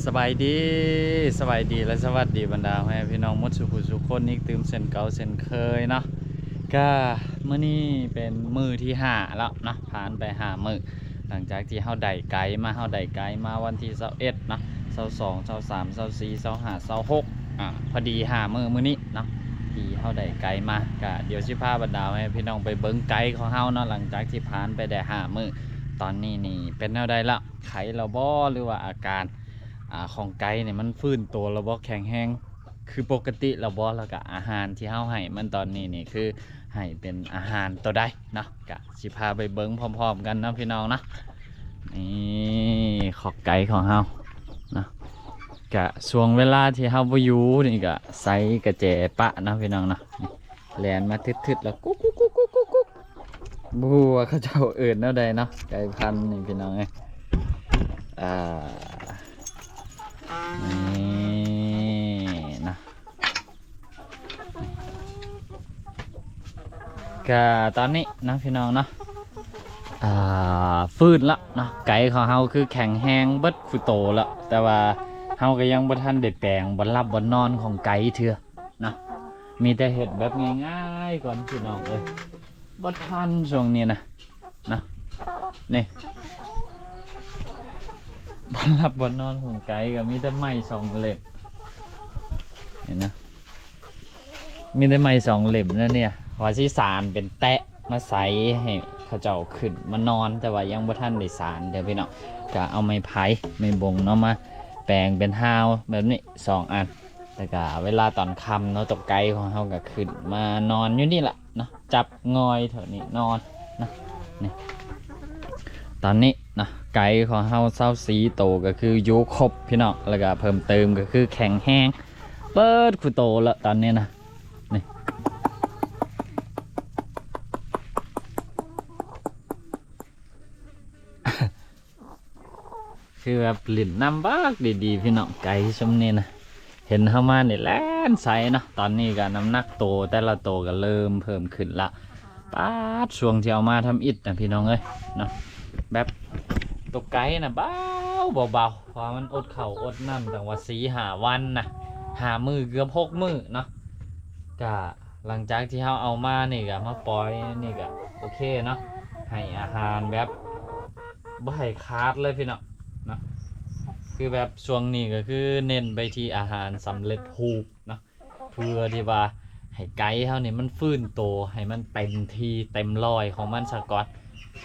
สบายดีสบายดีและสวัสดีบรรดาแม่พี่น้องมดสุขุสุขคนอีกตื่มเส้นเก่าเส้นเคยเนาะก็เมื่อนี้เป็นมือที่ห้าแล้วเนาะผ่านไป5 มื้อหลังจากที่เฮาได้ไกด์มาวันที่21เนาะ22 23 24 25 26พอดี5 มื้อนี้เนาะที่เฮาได้ไกด์มาก็เดี๋ยวสิพาบรรดาแม่พี่น้องไปเบิ่งไกด์ของเฮาเนาะหลังจากที่ผ่านไปได้5 มื้อตอนนี้นี่เป็นแนวใดละไขเราบ่หรือว่าอาการของไก่เนี่ยมันฟื้นตัวระบบแข็งแรงคือปกติระบบแล้วก็อาหารที่เฮาให้มันตอนนี้นี่คือให้เป็นอาหารตัวใดเนาะกะสิพาไปเบิ้งพร้อมๆกันนะพี่น้องนะนี่ขอกไก่ของเฮานะกะช่วงเวลาที่เฮาบ่อยู่นี่กะใส่กระแจปะนะพี่น้องนะแลนมาทึดๆแล้วกุ๊กกุ๊กกุ๊กกุ๊กกุ๊กกุ๊กบัวเขาเจ้าเอิ้นแนวใดเนาะไก่พันธุ์นี่พี่น้องเอ้ยอ่า นี่นะก็ตอนนี้นะพี่น้องเนาะฟื้นละเนาะไก่ของเฮาคือแข็งแห้งเบิดคุโตละแต่ว่าเฮาก็ยังบ่ทันได้แปลงบ่หลับบ่นอนของไก่เถื่อนะมีแต่เฮ็ดแบบง่ายๆก่อนพี่น้องเอ้ยบ่ทันช่วงนี้นะนี่บ่หลับบ่นอนของไก่ก็มีแต่ไม้2 เล่มเห็นนะมีได้ไม้2 เล่มนั่นเนี่ยว่าสิสารเป็นแตะมาใส่ให้เขาเจ้าขึ้นมานอนแต่ว่ายังบ่ทันได้สารเดี๋ยวพี่น้องก็เอาไม้ไผ่ไม้บงเนาะมาแปลงเป็นฮาวแบบนี้2 อันแต่ก็เวลาตอนค่ำเนาะตกไก่ของเฮาก็ขึ้นมานอนอยู่นี่แหละเนาะจับงอยเถอะนี่นอนนะนี่ตอนนี้นะไก่ของเฮา24 โตก็คืออยู่ครบพี่น้องแล้วก็เพิ่มเติมก็คือแข็งแห้งเปิดคุโตแล้วตอนนี้นะนี่ คือแบบหลินน้ำบากดีๆพี่น้องไก่ชมนี่นะเห็นเข้ามาเนี่ยแล่นใสเนาะตอนนี้ก็น้ำหนักโตแต่ละโตก็เริ่มเพิ่มขึ้นละป้าดช่วงที่เอามาทำอิฐนะพี่น้องเอ้ยเนาะแบบตกไก่นะเบาเบาๆเพราะมันอดเข่าอดน้ำตั้งว่า4-5 วันนะ5 มื้อเกือบ6 มื้อเนาะก็หลังจากที่เขาเอามานี่ก็มาปล่อยนี่ก็โอเคเนาะให้อาหารแบบบ่ให้ขาดเลยพี่น้องเนาะคือแบบช่วงนี้ก็คือเน้นไปที่อาหารสำเร็จรูปเนาะเพื่อที่ว่าให้ไก่เขาเนี่ยมันฟื้นโตให้มันเต็มที่เต็มร้อยของมันซะก่อน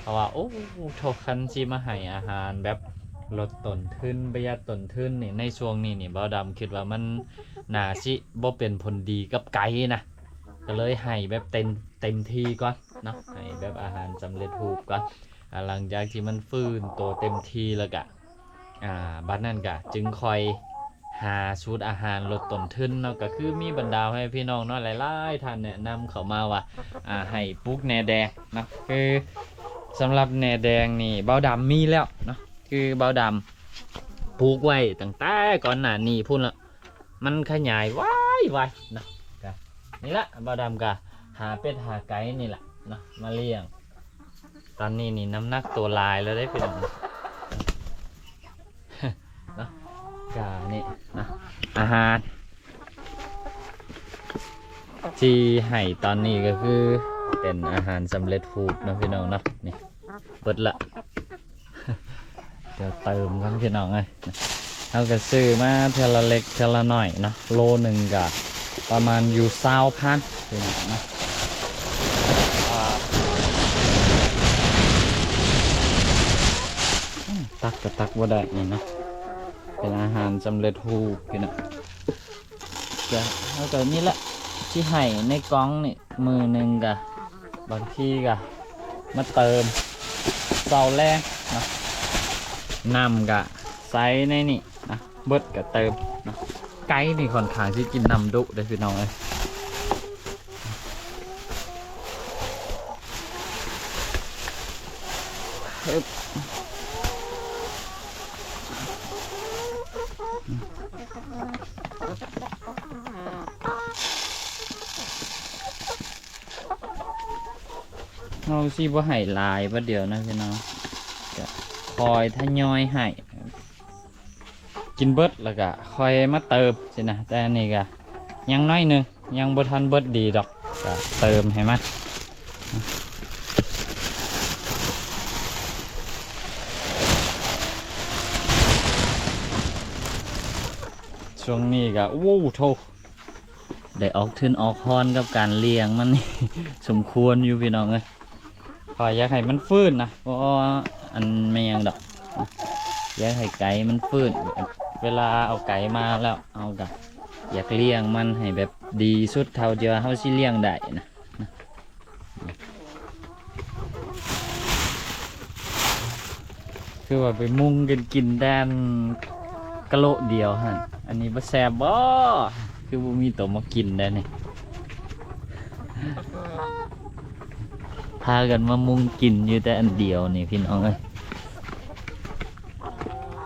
เพราะว่าโอ้โทคันซีมาให้อาหารแบบลดต้นทุนประหยัดต้นทุนนี่ในช่วงนี้นี่บ่าวดำคิดว่ามันน่าสิบ่เป็นผลดีกับไก่นะก็เลยให้แบบเต็มที่ก่อนเนาะให้แบบอาหารสำเร็จรูปก่อนหลังจากที่มันฟื้นโตเต็มที่แล้วก็บัดนั้นก็จึงคอยหาสูตรอาหารลดต้นทุนเนาะก็คือมีบรรดาให้พี่น้องเนาะหลายๆท่านแนะนำเข้ามาว่าให้ปลูกแหนแดงเนาะคือสำหรับแหนแดงนี่เบาดำมีแล้วเนาะคือเบาดำปลูกไว้ตั้งแต่ก่อนหน้านี้พุ่นละมันขยายไว้เนาะนี่ละเบาดำก็หาเป็ดหาไก่นี่แหละเนาะมาเลี้ยงตอนนี้นี่น้ำหนักตัวลายแล้วได้พี่น้องนะกานี่นะอาหารที่ให้ตอนนี้ก็คือเป็นอาหารสำเร็จรูปนะพี่น้องเนาะนี่เปิดละเดี๋ยวเติมกันพี่น้องเลยเอาก็ซื้อมาเทละเล็กเทละหน่อยเนาะโลหนึ่งก็ประมาณอยู่20,000พี่น้องนะตักก็ตักบ่ได้นี่เนาะเป็นอาหารสำเร็จรูปพี่น้องจะแล้วก็นี่แหละที่ให้ในกล่องนี่มือหนึ่งกะบางทีกะมาเติมเสาแรงนะนำกะไซในนี่นะเบิดกะเติมนะไก่นี่ค่อนข้างที่กินนำดุได้พี่น้องเลยเราสิบ่ให้ลายประเดี๋ยวนะพี่น้องจะคอยทยอยให้กิ กินเบิดแล้วก็ค่อยมาเติมสินะแต่อันนี้ก็ยังน้อยหนึงยังบ่ทันเบิดดีดอกก็เติมให้มันช่วงนี้ก็วู้โธได้ออกทุนออกคอนกับการเลี้ยงมันนี่ สมควรอยู่พี่น้องเอ้ยขออยากให้มันฟื้นนะเพราะอันไม่ยังดอกอยากให้ไก่มันฟื้นเวลาเอาไก่มาแล้วเอากับอยากเลี้ยงมันให้แบบดีสุดเท่าที่ว่าเฮาสิเลี้ยงได้นะคือว่าไปมุ่งกินแดนกะโหลเดียวฮะอันนี้บ่แซ่บบ่คือบ่มีตัวมากินได้นี่พากันมามุ่งกินอยู่แต่อันเดียวนี่พี่น้องเอ้ย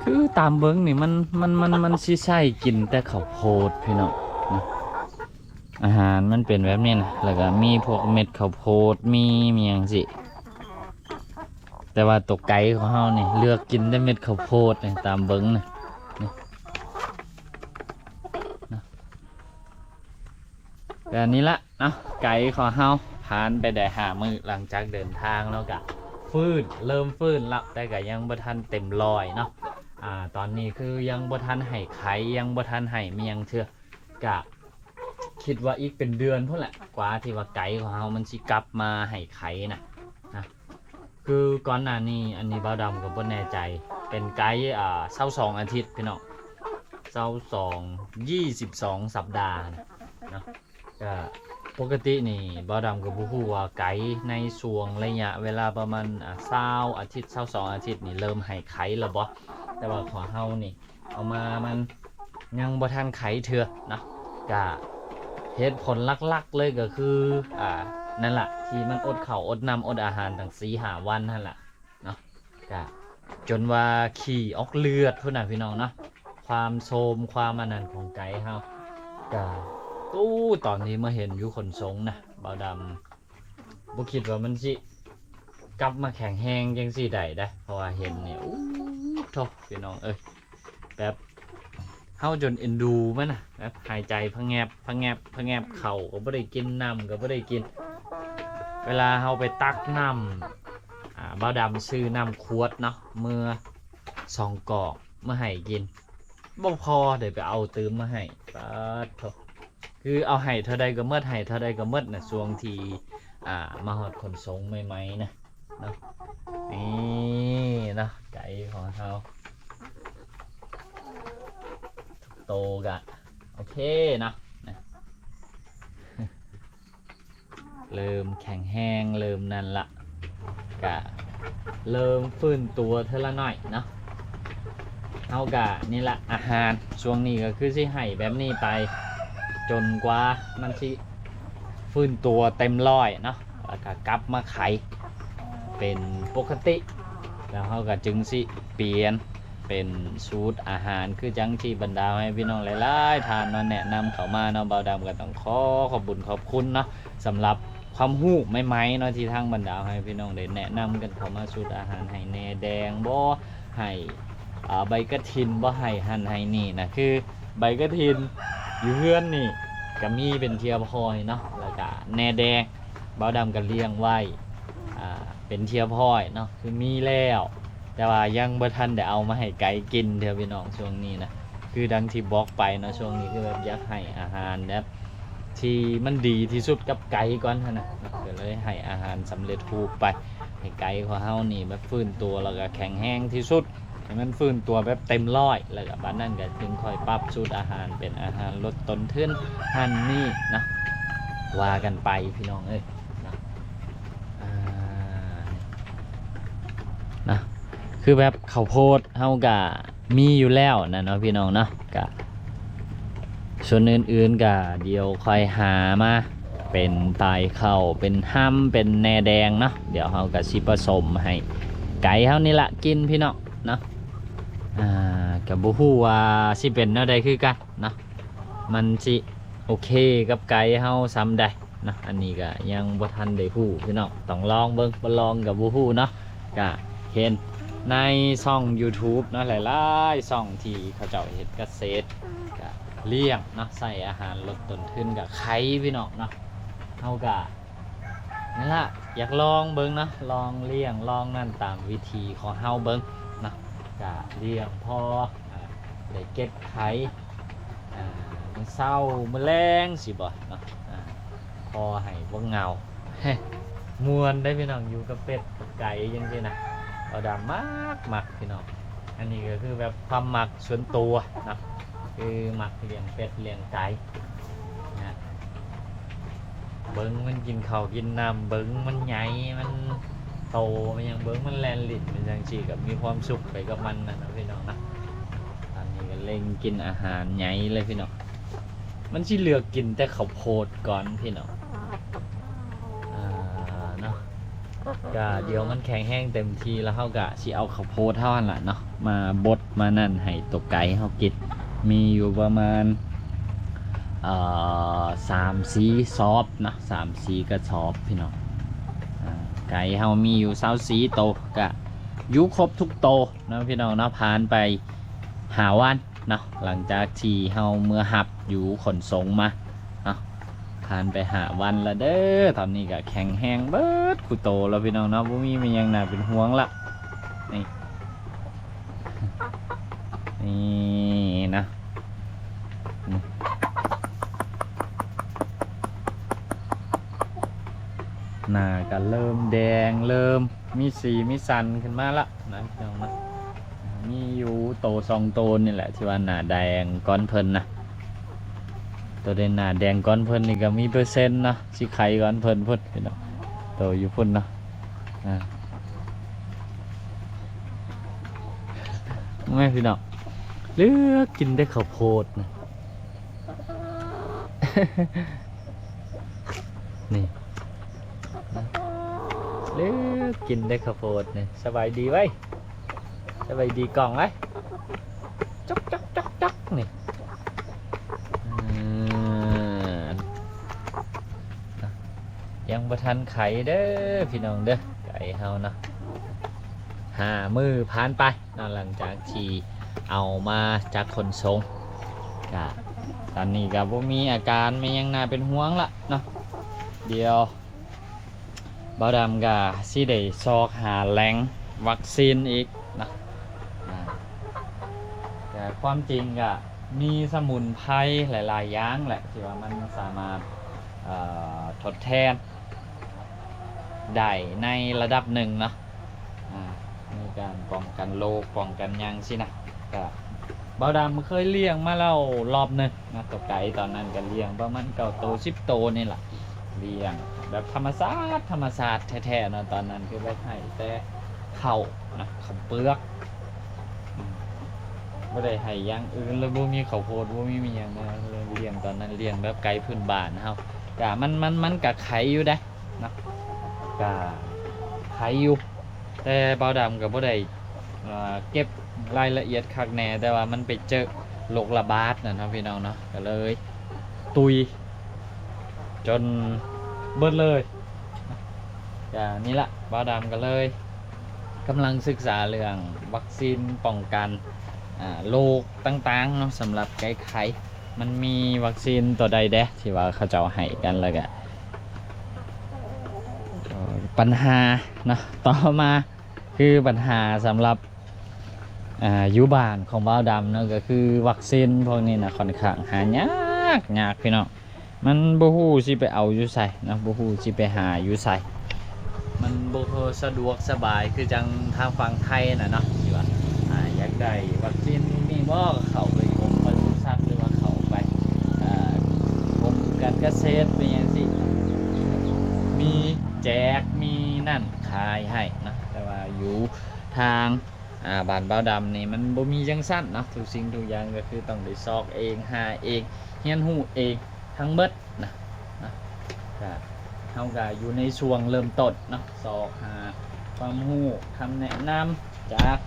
คือตามเบิ้งนี่มันสิใช่กินแต่ข้าวโพดพี่น้องนะอาหารมันเป็นแบบนี้นะแล้วก็มีพวกเม็ดข้าวโพดมีหยังสิแต่ว่าตัวไก่ของเฮานี่เลือกกินแต่เม็ดข้าวโพดนี่ตามเบิ้งนี่แต่นี้ละเนาะไก่ของเฮาผ่านไปได้5 มื้อหลังจากเดินทางแล้วก็เริ่มฟื้นแล้วแต่ก็ยังบ่ทันเต็มร้อยเนาะตอนนี้คือยังบ่ทันให้ไข่ยังบ่ทันให้เมียงเชื่อกะคิดว่าอีกเป็นเดือนพุ่นแหละกว่าที่ว่าไก่ของเฮามันสิกลับมาให้ไข่นะคือก่อนหน้านี้อันนี้บ่าวดำก็บ่แน่ใจเป็นไก่22 อาทิตย์พี่น้อง22 สัปดาห์เนาะก็ปกตินี่บ่าวดำก็บ่ฮู้ว่าไก่ในช่วงระยะเวลาประมาณ20 อาทิตย์22 อาทิตย์นี่เริ่มให้ไข่แล้วบ่แต่ว่าของเฮานี่เอามามันยังบ่ทันไข่เถื่อนะก็เหตุผลหลักๆเลยก็คือนั่นแหละที่มันอดข้าวอดน้ำอดอาหารตั้ง4-5 วันนั่นแหละเนาะก็จนว่าขี้ออกเลือดพุ่นน่ะพี่น้องเนาะความโทรมความอันนั้นของไก่เฮาก็ตอนนี้มาเห็นอยู่คนสงนะบ่าวดำบ่คิดว่ามันสิกลับมาแข็งแรงจังซี่ได้เพราะว่าเห็นเนี่ยโธ่พี่น้องเอ้ยแบบเฮาจนเอ็นดูมันน่ะแบบหายใจพะแงบข้าวก็บ่ได้กินน้ำก็บ่ได้กินเวลาเฮาไปตักน้ำบ่าวดำซื้อน้ำขวดเนาะเมื่อ2 กอกมาให้กินบ่พอเดี๋ยวไปเอาเติมมาให้ปาดโธ่คือเอาให้เท่าใดก็หมดให้เท่าใดก็หมดน่ะช่วงที่มาฮอดคนสงใหม่ๆนะเนาะนี่เนาะไก่ของเขาโตกะโอเคเนาะเริ่มแข็งแห้งเริ่มนั่นละกะเริ่มฟื้นตัวเท่าละหน่อยเนาะเอากะนี่ละอาหารช่วงนี้ก็คือสิให้แบบนี้ไปจนกว่ามันสิฟื้นตัวเต็มร้อยเนาะแล้วก็กลับมาไข่เป็นปกติแล้วเขาก็จึงสิเปลี่ยนเป็นสูตรอาหารคือจังที่บรรดาให้พี่น้องหลายๆทานมาแนะนำเขามาเนาะบ่าวดำก็ต้องขอบคุณขอบคุณเนาะสำหรับความรู้ใหม่ๆเนาะที่ทางบรรดาให้พี่น้องได้แนะนำกันเขามาสูตรอาหารให้แหนแดงบ่ให้ใบกระถินบ่ให้หั่นให้นี่นะคือใบกระถินอยู่เฮือนนี่ก็มีเป็นเทียพอยเนาะแล้วก็แหนแดงบ่าวดำก็เลี้ยงไว้เป็นเทียพอยเนาะคือมีแล้วแต่ว่ายังบ่ทันได้เอามาให้ไก่กินเด้อพี่น้องช่วงนี้นะคือดังที่บอกไปเนาะช่วงนี้คือแบบอยากให้อาหารแบบที่มันดีที่สุดกับไก่ก่อนนะก็เลยให้อาหารสำเร็จรูปไปให้ไก่ของเฮานี่แบบฟื้นตัวแล้วก็แข็งแรงที่สุดให้มันฟื้นตัวแบบเต็มร้อยแล้วก็บัดนั้นก็จึงค่อยปรับสูตรอาหารเป็นอาหารลดต้นทุนหั่นนี่นะว่ากันไปพี่น้องเอ้ยนะคือแบบข้าวโพดเฮากะมีอยู่แล้วนะเนาะพี่น้องเนาะกะส่วนอื่นๆกะเดี๋ยวค่อยหามาเป็นตายข้าวเป็นห้ำเป็นแหนแดงเนาะเดี๋ยวเฮากะสิผสมให้ไก่เฮานี่ละกินพี่น้องเนาะกับบ่ฮู้ว่าสิเป็นแนวใดคือกันเนาะมันสิโอเคกับไก่เฮาซ้ำใดนะอันนี้ก็ยังบ่ทันได้ฮู้พี่น้องต้องลองเบิ่งบ่ลองกับบ่ฮู้เนาะกะเห็น ในช่อง YouTube เนาะหลายๆช่องที่เขาเจ้าเฮ็ดเกษตรก็เลี้ยงเนาะใส่อาหารลดต้นทุนกับไข่พี่น้องเนาะเฮาก็นั่นล่ะอยากลองเบิ่งเนาะลองเลี้ยงลองนั่นตามวิธีของเฮาเบิ่งเนาะก็เลี้ยงพอได้เก็บไข่มื้อเช้ามื้อแลงสิบ่เนาะพอให้บ่เหงา ม่วนได้พี่น้องอยู่กับเป็ดกับไก่จังซี่นะเอาดำมักพี่น้องอันนี้ก็คือแบบความมักส่วนตัวเนาะคือมักเลี้ยงเป็ดเลี้ยงไก่นะเบิ้งมันกินข้าวกินน้ำเบิ้งมันใหญ่มันโตมันยังเบิ้งมันแลนลิ้นมันจังซี่กับมีความสุขไปกับมันนะพี่น้องนะตอนนี้ก็เล็งกินอาหารใหญ่เลยพี่น้องมันสิเลือกกินแต่ข้าวโพดก่อนพี่น้องเนาะก็เดี๋ยวมันแข็งแห้งเต็มทีแล้วเฮาก็สิเอาข้าวโพดเท่านั้นล่ะเนาะมาบดมานั่นให้ตัวไก่เฮากินมีอยู่ประมาณ3-4 ซอบนะ3-4 กระสอบพี่น้องไก่เฮามีอยู่24 โตก็อยู่ครบทุกโตนะพี่น้องเนาะผ่านไป5 วันเนาะหลังจากที่เฮาเมื่อหับอยู่ขนส่งมาเนาะผ่านไป5 วันแล้วเด้อตอนนี้ก็แข็งแห้งเบิดกูโตแล้วพี่น้องเนาะบ่มีมันยังน่าเป็นห่วงละนี่ นี่นะหน้าก็เริ่มแดงเริ่มมีสีมีสันขึ้นมาละนะพี่น้องนะมีอยู่โต2 โตนี่แหละที่ว่าหน้าแดงก้อนเพิ่นนะตัวเด่นหน้าแดงก้อนเพิ่นนี่ก็มีเปอร์เซ็นต์นะสิไข่ก้อนเพิ่นพุ่นพี่น้องโตอยู่พุ่นเนาะไม่พี่น้องเลือกกินได้ข้าวโพดนะ นี่เลือกกินได้ข้าวโพดนี่สบายดีไว้สบายดีกล่องไว้จ๊อกจ๊อกจ๊อกจ๊อกนี่ยังบ่ทันไข่เด้อพี่น้องเด้อไก่เฮานะ5 มื้อผ่านไปหลังจากที่เอามาจากขนส่งก็ตอนนี้ก็บ่มีอาการไม่ยังน่าเป็นห่วงละเนาะเดี๋ยวบ่าวดำก็สิได้ซอกหาแหล่งวัคซีนอีกนะแต่ความจริงก็มีสมุนไพรหลายๆอย่างแหละที่ว่ามันสามารถทดแทนได้ในระดับหนึ่งเนาะในการป้องกันโรคป้องกันยังสินะก็บ่าวดำเคยเลี้ยงมาแล้วรอบหนึ่งนะตัวไก่ตอนนั้นก็เลี้ยงประมาณ9 โต 10 โตนี่แหละเลี้ยงแบบธรรมชาติแท้ๆเนาะตอนนั้นคือไปให้แต่ข้าวนะข้าวเปลือกไม่ได้ให้อย่างอื่นเลยบ่มีข้าวโพดบ่มีหยังนะเลยเลี้ยงตอนนั้นเลี้ยงแบบไก่พื้นบ้านเฮาก็มันก็ไข่อยู่ได้นะก็ไข่อยู่แต่บ่าวดำก็บ่ได้เก็บรายละเอียดคักแน่แต่ว่ามันไปเจอโรคระบาดนะพี่น้องเนาะก็เลยตุยจนเบิดเลยอย่างนี้ละบ่าวดำก็เลยกำลังศึกษาเรื่องวัคซีนป้องกันโรคต่างๆเนาะสำหรับไก่ไข่มันมีวัคซีนตัวใดเด้ที่ว่าเขาจะให้กันแล้วก็ปัญหาเนาะต่อมาคือปัญหาสำหรับอยู่บ้านของบ่าวดำเนาะก็คือวัคซีนพวกนี้นะค่อนข้างหายากพี่น้องมันบ่ฮู้สิไปเอาอยู่ไสนะบ่ฮู้สิไปหาอยู่ไสมันบ่สะดวกสบายคือจังทางฝั่งไทยน่ะเนาะที่ว่าอยากได้วัคซีนนี่บ่เข้าไปกรมปศุสัตว์หรือว่าเข้าไปกรมการเกษตรเป็นจังซี่มีแจกมีนั่นขายให้นะแต่ว่าอยู่ทางบ้านบ่าวดำนี่มันบ่มีจังซั่นเนาะทุกสิ่งทุกอย่างก็คือต้องได้ซอกเองหาเองเรียนรู้เองทั้งเบิดนะก็เฮาก็อยู่ในช่วงเริ่มต้นเนาะซอกหาความรู้คำแนะนำจาก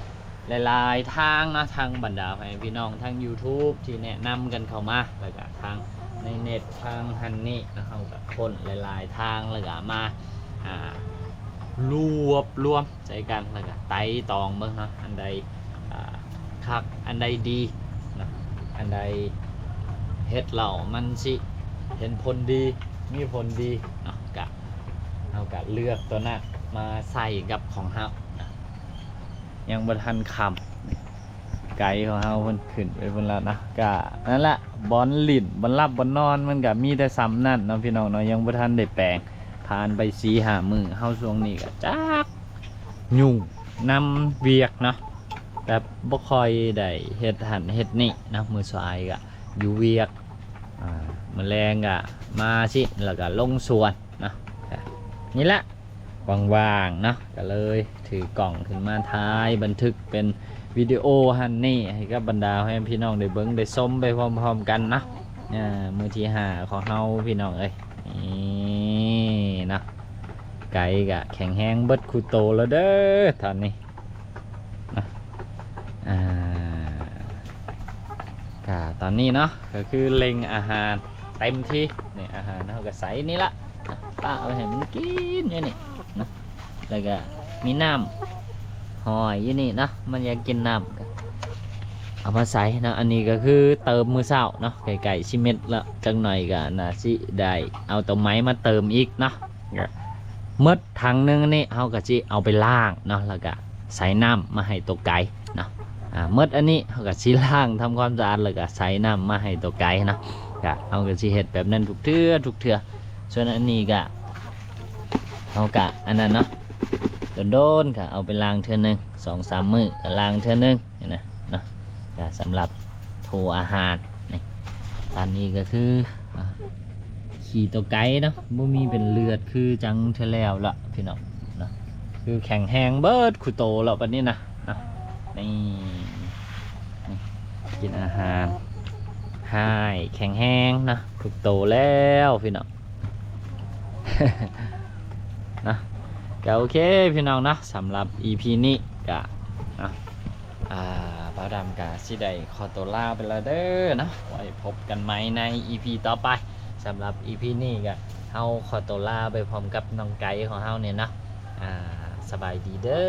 หลายๆทางนะทางบรรดาพี่น้องทาง YouTube ที่แนะนำกันเข้ามาแล้วก็ทางในเน็ตทางฮันนี่นะเฮาก็คนหลายๆทางแล้วก็มา รวบรวมใจกันแล้วก็ไต่ตองเบิ่งเนาะอันใดคักอันใดดีนะอันใดเฮ็ดเหล่ามันสิเห็นผลดีมีผลดีเนาะกะเอากะเลือกตัวนั้นมาใส่กับของเฮานะยังบ่ทันคำไก่ของเฮาเพิ่นขึ้นไปเพิ่นแล้วนะกะนั่นแหละบอลลิ่นบอลรับบอลนอนมันก็มีแต่ซ้ำนั่นเนาะพี่น้องเนาะยังบ่ทันได้แปลงผ่านไป4-5 มื้อเฮาช่วงนี้ก็จักยุ่งนำเวียกเนาะแบบบ่ค่อยได้เฮ็ดหันเฮ็ดนี่นะมื้อสายก็อยู่เวียกมื้อแรงก็มาสิแล้วก็ลงสวนเนาะนี่แหละว่างๆเนาะก็เลยถือกล่องขึ้นมาถ่ายบันทึกเป็นวิดีโอฮันนี่ให้กับบรรดาให้พี่น้องได้เบิ่งได้ชมไปพร้อมๆกันนะมื้อที่5ของเฮาพี่น้องเอ้ยนี่นะไก่กะแข็งแห้งเบิดคูโตแล้วเด้อตอนนี้นะตอนนี้เนาะก็คือเล็งอาหารเต็มที่นี่อาหารเฮาก็ใส่นี่ละป้าเอาให้มันกินอยู่นี่นะแล้วก็มีน้ำหอยอยู่นี่นะมันอยากกินน้ำก็เอามาใส่นะอันนี้ก็คือเติมมือเศร้าเนาะไก่ชิเม็ดละจังหน่อยก็น่าสิได้เอาตัวไม้มาเติมอีกเนาะมดถังนึงนี่เขาก็จะเอาไปล่างเนาะแล้วก็ใส่น้ำมาให้ตัวไก่เนาะมดอันนี้เขาก็สิล่างทำความสะอาดแล้วก็ใส่น้ำมาให้ตัวไก่เนาะก็เอาก็สิเฮ็ดแบบนั้นทุกเทื่อส่วนอันนี้ก็เอากะอันนั้นเนาะโดนๆก็เอาไปล้างเทื่อนึง2-3 มื้อก็ล้างเทื่อนึงนะเนาะก็สำหรับโถอาหารนี่ตอนนี้ก็คือขี่ตัวไก่เนาะบ่มีเป็นเลือดคือจังเทแล้วละพี่น้องเนาะคือแข็งแห้งเบิดคุโตแล้วบัดนี้นะนี่กินอาหารให้แข็งแห้งนะคุโตแล้วพี่น้อง นะก็โอเคพี่น้องนะสำหรับ EP นี้ก็ป้าดำกาสิได้ขอตัวลาไปแล้วเด้อนะไว้พบกันใหม่ใน EP ต่อไปสำหรับ EP นี้ก็เฮาขอตัวลาไปพร้อมกับน้องไก่ของเฮาเนี่ยนะสบายดีเด้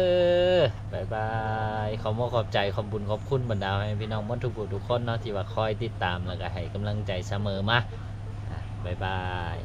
อบ๊ายบายขอบใจขอบบุญขอบคุณบรรดาให้พี่น้องทุกผู้ทุกคนเนาะที่ว่าคอยติดตามแล้วก็ให้กำลังใจเสมอมาบ๊ายบาย